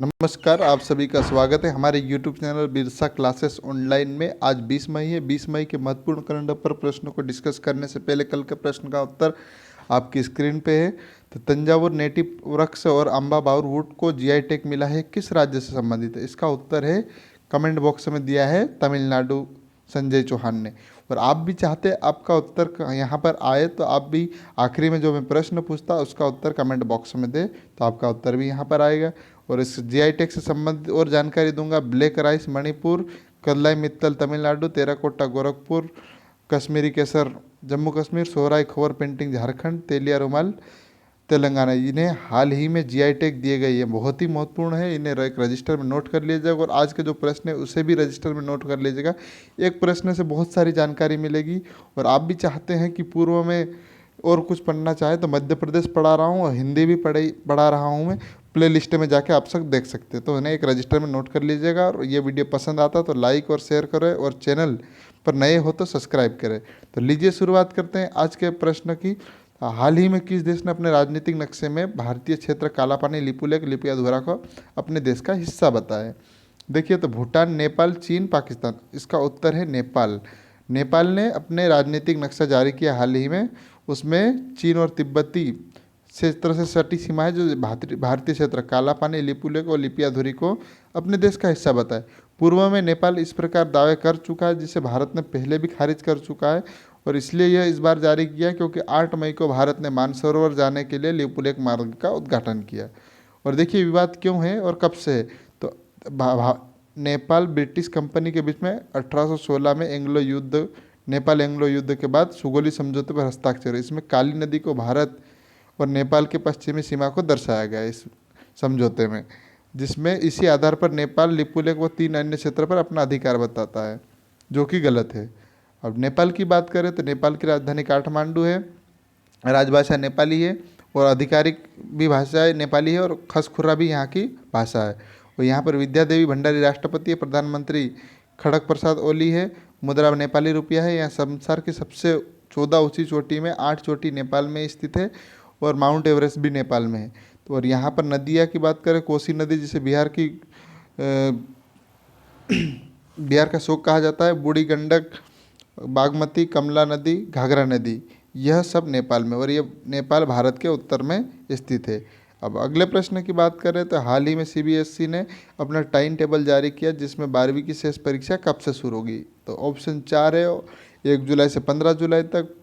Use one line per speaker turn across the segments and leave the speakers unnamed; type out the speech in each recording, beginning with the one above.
नमस्कार, आप सभी का स्वागत है हमारे YouTube channel Birsa classes online में। आज 20 मई है। 20 मई के महत्वपूर्ण करंट अफेयर प्रश्नों को डिस्कस करने से पहले कल के प्रश्न का उत्तर आपकी स्क्रीन पे है। तो तंजावुर नेटिव वृक्ष और अम्बा बाउर वुड को जीआई टैग मिला है, किस राज्य से संबंधित है? इसका उत्तर है, कमेंट बॉक्स में दिया है, तमिलनाडु, संजय चौहान ने। और आप भी चाहते आपका उत्तर यहाँ पर आए तो आप भी आखिरी में जो मैं प्रश्न पूछता उसका उत्तर कमेंट बॉक्स में दे, तो आपका उत्तर भी यहाँ पर आएगा। और इस जीआई टैग से संबंधित और जानकारी दूंगा। ब्लैक राइस मणिपुर, कलाई मित्तल तमिलनाडु, टेराकोटा गोरखपुर, कश्मीरी केसर जम्मू कश्मीर, सोहराई खोवर पेंटिंग झारखंड, तेलिया रुमाल तेलंगाना, इन्हें हाल ही में जीआई टैग दिए गए। ये बहुत ही महत्वपूर्ण है, इन्हें एक रजिस्टर में नोट कर लीजिएगा। और आज के जो प्रश्न है उसे भी रजिस्टर में नोट कर लीजिएगा। एक प्रश्न से बहुत सारी जानकारी मिलेगी। और आप भी चाहते हैं कि पूर्व में और कुछ पढ़ना चाहे तो मध्य प्रदेश पढ़ा रहा हूँ और हिंदी भी पढ़ा रहा हूँ मैं। प्ले लिस्ट में जाके आप सब देख सकते हैं, तो इन्हें एक रजिस्टर में नोट कर लीजिएगा। और ये वीडियो पसंद आता तो लाइक और शेयर करें, और चैनल पर नए हो तो सब्सक्राइब करें। तो लीजिए शुरुआत करते हैं आज के प्रश्न की। हाल ही में किस देश ने अपने राजनीतिक नक्शे में भारतीय क्षेत्र कालापानी लिपुलेख लिपियाधुरा को अपने देश का हिस्सा बताया? देखिए, तो भूटान, नेपाल, चीन, पाकिस्तान। इसका उत्तर है नेपाल। नेपाल ने अपने राजनीतिक नक्शा जारी किया हाल ही में। उसमें चीन और तिब्बती क्षेत्र से सटी सीमाएं जो भारतीय क्षेत्र कालापानी लिपुलेख और लिपियाधुरी को अपने देश का हिस्सा बताए। पूर्व में नेपाल इस प्रकार दावे कर चुका है, जिसे भारत ने पहले भी खारिज कर चुका है। और इसलिए यह इस बार जारी किया क्योंकि 8 मई को भारत ने मानसरोवर जाने के लिए लिपुलेख मार्ग का उद्घाटन किया। और देखिए विवाद क्यों है और कब से है। तो नेपाल ब्रिटिश कंपनी के बीच में 1816 में एंग्लो युद्ध, नेपाल एंग्लो युद्ध के बाद सुगोली समझौते पर हस्ताक्षर। इसमें काली नदी को भारत और नेपाल के पश्चिमी सीमा को दर्शाया गया इस समझौते में, जिसमें इसी आधार पर नेपाल लिपुलेख व 3 अन्य क्षेत्र पर अपना अधिकार बताता है, जो कि गलत है। अब नेपाल की बात करें तो नेपाल की राजधानी काठमांडू है, राजभाषा नेपाली है और आधिकारिक भी भाषा है नेपाली है, और खसखुर्रा भी यहाँ की भाषा है। और यहाँ पर विद्या देवी भंडारी राष्ट्रपति है, प्रधानमंत्री खड़ग प्रसाद ओली है, मुद्रा नेपाली रुपया है। यहाँ संसार की सबसे 14 ऊंची चोटी में 8 चोटी नेपाल में स्थित है, और माउंट एवरेस्ट भी नेपाल में है। तो और यहाँ पर नदियाँ की बात करें, कोसी नदी जिसे बिहार का शोक कहा जाता है, बूढ़ी गंडक, बागमती, कमला नदी, घाघरा नदी, यह सब नेपाल में। और ये नेपाल भारत के उत्तर में स्थित है। अब अगले प्रश्न की बात करें तो हाल ही में सीबीएसई ने अपना टाइम टेबल जारी किया, जिसमें 12वीं की शेष परीक्षा कब से शुरू होगी। तो ऑप्शन 4 है, 1 जुलाई से 15 जुलाई तक,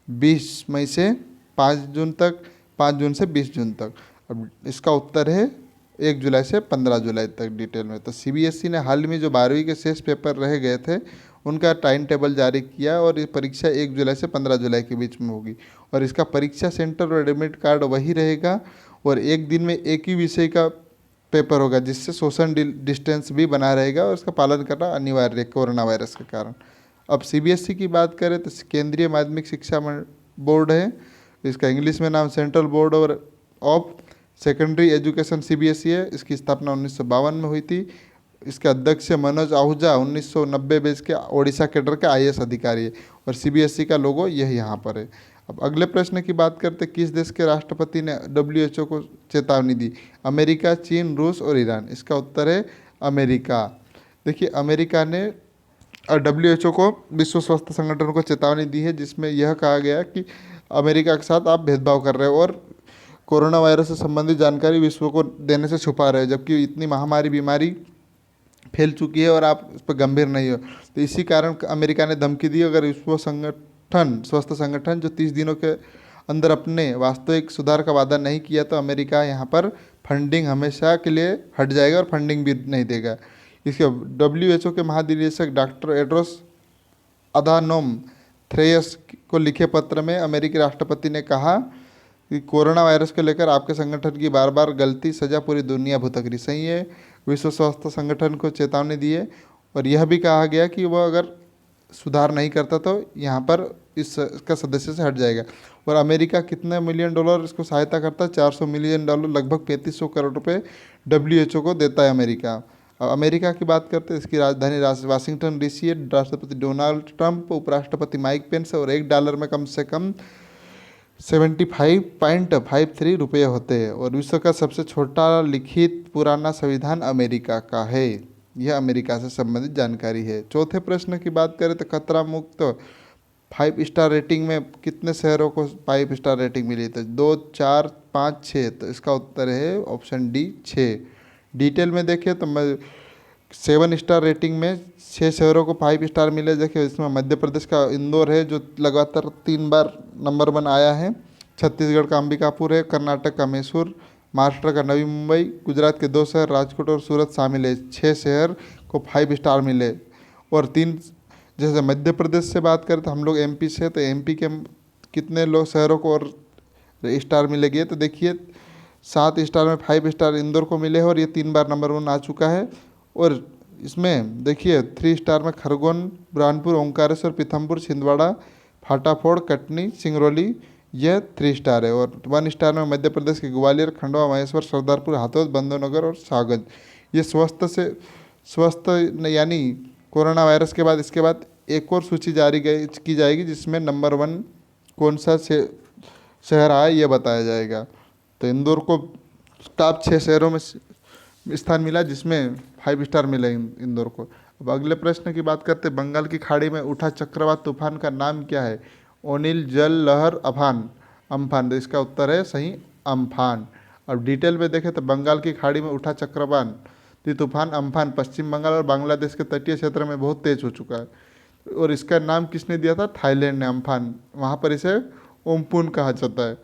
20 मई से 5 जून तक, 5 जून से 20 जून तक। अब इसका उत्तर है 1 जुलाई से 15 जुलाई तक डिटेल में। तो सीबीएसई ने हाल में जो 12वीं के शेष पेपर रह गए थे उनका टाइम टेबल जारी किया, और ये परीक्षा 1 जुलाई से 15 जुलाई के बीच में होगी। और इसका परीक्षा सेंटर और एडमिट कार्ड वही रहेगा, और एक दिन में एक ही विषय का पेपर होगा, जिससे सोशल डिस्टेंस भी बना रहेगा और इसका पालन करना अनिवार्य है कोरोना वायरस के कारण। अब सीबीएसई की बात करें तो केंद्रीय माध्यमिक शिक्षा बोर्ड है, इसका इंग्लिश में नाम central board of secondary education CBSE है। इसकी स्थापना 1952 में हुई थी। इसके अध्यक्ष मनोज आहूजा 1990 बैच के ओडिशा कैडर के आईएएस अधिकारी है, और सीबीएसई का लोगो यह यहाँ पर है। अब अगले प्रश्न की बात करते, किस देश के राष्ट्रपति ने डब्ल्यूएचओ को चेतावनी दी? अमेरिका, चीन, रूस और ईरान। इसका उत्तर है अमेरिका। देखिए, अमेरिका ने डब्ल्यूएचओ को, विश्व स्वास्थ्य संगठन को चेतावनी दी है, जिसमें यह कहा गया कि अमेरिका के साथ आप भेदभाव कर रहे हो और कोरोना वायरस से संबंधित जानकारी विश्व को देने से छुपा रहे हो, जबकि इतनी महामारी बीमारी फैल चुकी है और आप उस पर गंभीर नहीं हो। तो इसी कारण अमेरिका ने धमकी दी, अगर विश्व स्वास्थ्य संगठन जो 30 दिनों के अंदर अपने वास्तविक सुधार का वादा नहीं किया तो अमेरिका यहाँ पर फंडिंग हमेशा के लिए हट जाएगा और फंडिंग भी नहीं देगा। इसके डब्ल्यूएचओ के महानिदेशक डॉक्टर एड्रोस अधानोम थ्रेयस को लिखे पत्र में अमेरिकी राष्ट्रपति ने कहा कि कोरोना वायरस को लेकर आपके संगठन की बार बार गलती सजा पूरी दुनिया भुगत रही। सही है, विश्व स्वास्थ्य संगठन को चेतावनी दी है, और यह भी कहा गया कि वह अगर सुधार नहीं करता तो यहाँ पर इसका सदस्य से हट जाएगा। और अमेरिका कितने मिलियन डॉलर इसको सहायता करता है? 400 मिलियन डॉलर, लगभग 3500 करोड़ रुपए डब्ल्यूएचओ को देता है अमेरिका। अमेरिका की बात करते हैं, इसकी राजधानी वाशिंगटन डीसी है। राष्ट्रपति डोनाल्ड ट्रंप, उपराष्ट्रपति माइक पेंस, और $1 में कम से कम 75.53 रुपये होते हैं। और विश्व का सबसे छोटा लिखित पुराना संविधान अमेरिका का है। यह अमेरिका से संबंधित जानकारी है। चौथे प्रश्न की बात करें तो खतरा मुक्त 5 स्टार रेटिंग में कितने शहरों को 5 स्टार रेटिंग मिली? तो 2, 4, 5, 6। तो इसका उत्तर है ऑप्शन डी 6। डिटेल में देखें तो 7 स्टार रेटिंग में 6 शहरों को 5 स्टार मिले। देखिए इसमें मध्य प्रदेश का इंदौर है जो लगातार 3 बार नंबर 1 आया है। छत्तीसगढ़ का अंबिकापुर है, कर्नाटक का मैसूर, महाराष्ट्र का नवी मुंबई, गुजरात के 2 शहर राजकोट और सूरत शामिल है। 6 शहर को 5 स्टार मिले। और 3, जैसे मध्य प्रदेश से बात करें तो हम लोग एमपी से, तो एमपी के कितने लोग शहरों को और स्टार मिलेगी? तो देखिए 7 स्टार में 5 स्टार इंदौर को मिले हैं और ये 3 बार नंबर 1 आ चुका है। और इसमें देखिए 3 स्टार में खरगोन, बुरहानपुर, ओंकारेश्वर, पीथमपुर, छिंदवाड़ा, फाटाफोड़, कटनी, सिंगरौली, यह 3 स्टार है। और 1 स्टार में मध्य प्रदेश के ग्वालियर, खंडवा, महेश्वर, सरदारपुर, हाथोद, बंदोनगर और सागज। ये स्वस्थ यानी कोरोना वायरस के बाद इसके बाद एक और सूची जारी की जाएगी जिसमें नंबर 1 कौन सा शहर आया यह बताया जाएगा। तो इंदौर को टॉप 6 शहरों में स्थान मिला जिसमें 5 स्टार मिले इंदौर को। अब अगले प्रश्न की बात करते, बंगाल की खाड़ी में उठा चक्रवात तूफान का नाम क्या है? ओनिल, जल, लहर, अम्फान। तो इसका उत्तर है सही अम्फान। अब डिटेल में देखें तो बंगाल की खाड़ी में उठा चक्रवात तूफान अम्फान पश्चिम बंगाल और बांग्लादेश के तटीय क्षेत्र में बहुत तेज हो चुका है। और इसका नाम किसने दिया था? थाईलैंड ने अम्फान। वहाँ पर इसे ओम्पुन कहा जाता है।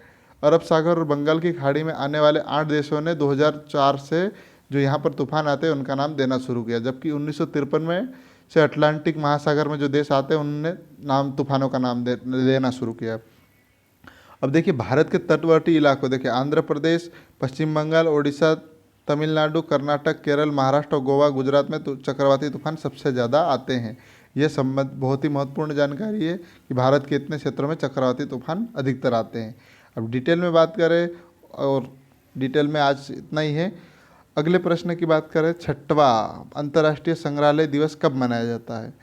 अरब सागर और बंगाल की खाड़ी में आने वाले 8 देशों ने 2004 से जो यहाँ पर तूफान आते हैं उनका नाम देना शुरू किया, जबकि 1953 में से अटलांटिक महासागर में जो देश आते हैं उन्होंने तूफानों का नाम देना शुरू किया। अब देखिए भारत के तटवर्ती इलाकों, देखिए आंध्र प्रदेश, पश्चिम बंगाल, ओडिशा, तमिलनाडु, कर्नाटक, केरल, महाराष्ट्र और गोवा, गुजरात में चक्रवाती तूफान सबसे ज़्यादा आते हैं। यह संबंध बहुत ही महत्वपूर्ण जानकारी है कि भारत के इतने क्षेत्रों में चक्रवाती तूफान अधिकतर आते हैं। अब डिटेल में बात करें, और डिटेल में आज इतना ही है। अगले प्रश्न की बात करें, 6वां अंतर्राष्ट्रीय संग्रहालय दिवस कब मनाया जाता है?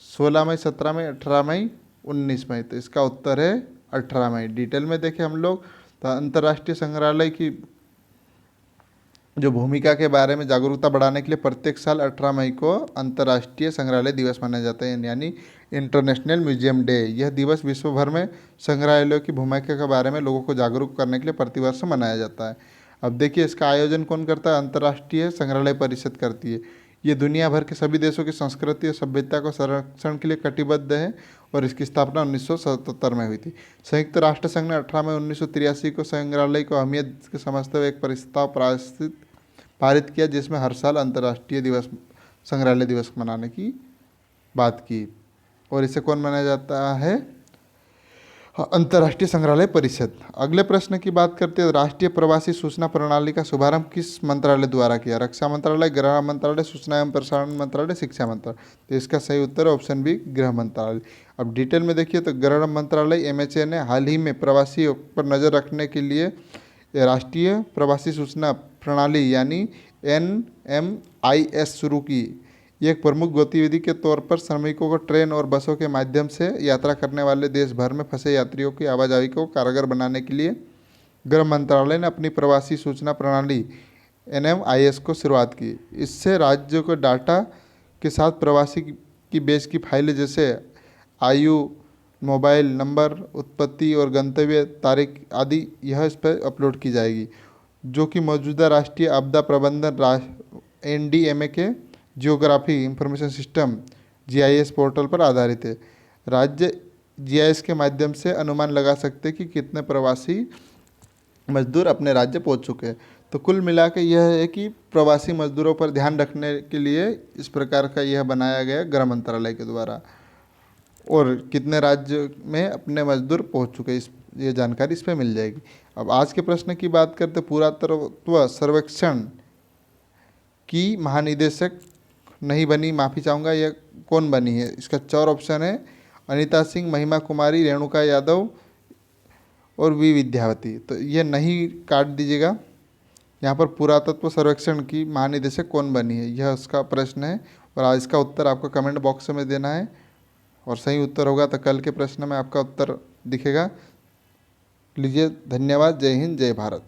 16 मई, 17 मई, 18 मई, 19 मई। तो इसका उत्तर है 18 मई। डिटेल में देखें हम लोग तो अंतर्राष्ट्रीय संग्रहालय की जो भूमिका के बारे में जागरूकता बढ़ाने के लिए प्रत्येक साल 18 मई को अंतर्राष्ट्रीय संग्रहालय दिवस मनाया जाता है, यानी इंटरनेशनल म्यूजियम डे। यह दिवस विश्व भर में संग्रहालयों की भूमिका के बारे में लोगों को जागरूक करने के लिए प्रतिवर्ष मनाया जाता है। अब देखिए इसका आयोजन कौन करता है? अंतर्राष्ट्रीय संग्रहालय परिषद करती है। ये दुनिया भर के सभी देशों की संस्कृति और सभ्यता को संरक्षण के लिए कटिबद्ध है और इसकी स्थापना 1977 में हुई थी। संयुक्त राष्ट्र संघ ने 18 मई 1983 को संग्रहालय को अहमियत के समझते हुए एक प्रस्ताव पारित किया जिसमें हर साल अंतर्राष्ट्रीय संग्रहालय दिवस मनाने की बात की। और इसे कौन मनाया जाता है? अंतर्राष्ट्रीय संग्रहालय परिषद। अगले प्रश्न की बात करते हैं, राष्ट्रीय प्रवासी सूचना प्रणाली का शुभारंभ किस मंत्रालय द्वारा किया? रक्षा मंत्रालय, गृह मंत्रालय, सूचना एवं प्रसारण मंत्रालय, शिक्षा मंत्रालय। तो इसका सही उत्तर है ऑप्शन बी, गृह मंत्रालय। अब डिटेल में देखिए तो गृह मंत्रालय MHA ने हाल ही में प्रवासियों पर नज़र रखने के लिए राष्ट्रीय प्रवासी सूचना प्रणाली यानी NMIS शुरू की। ये एक प्रमुख गतिविधि के तौर पर श्रमिकों को ट्रेन और बसों के माध्यम से यात्रा करने वाले देश भर में फंसे यात्रियों की आवाजाही को कारगर बनाने के लिए गृह मंत्रालय ने अपनी प्रवासी सूचना प्रणाली NMIS को शुरुआत की। इससे राज्यों को डाटा के साथ प्रवासी की बेच की फाइलें जैसे आयु, मोबाइल नंबर, उत्पत्ति और गंतव्य तारीख आदि यह इस पर अपलोड की जाएगी, जो कि मौजूदा राष्ट्रीय आपदा प्रबंधन NDMA के geography information system GIS portal पर आधारित है। राज्य GIS के माध्यम से अनुमान लगा सकते हैं कि कितने प्रवासी मजदूर अपने राज्य पहुंच चुके हैं। तो कुल मिला के यह है कि प्रवासी मजदूरों पर ध्यान रखने के लिए इस प्रकार का यह बनाया गया गृह मंत्रालय के द्वारा, और कितने राज्य में अपने मजदूर पहुंच चुके हैं ये जानकारी इस पर मिल जाएगी। अब आज के प्रश्न की बात करते, पुरातत्व सर्वेक्षण की महानिदेशक नहीं बनी, माफ़ी चाहूँगा, यह कौन बनी है? इसका 4 ऑप्शन है, अनीता सिंह, महिमा कुमारी, रेणुका यादव और वी विद्यावती। तो ये नहीं काट दीजिएगा, यहाँ पर पुरातत्व सर्वेक्षण की महानिदेशक कौन बनी है यह उसका प्रश्न है, और आज इसका उत्तर आपको कमेंट बॉक्स में देना है, और सही उत्तर होगा तो कल के प्रश्न में आपका उत्तर दिखेगा। लीजिए, धन्यवाद। जय हिंद, जय भारत।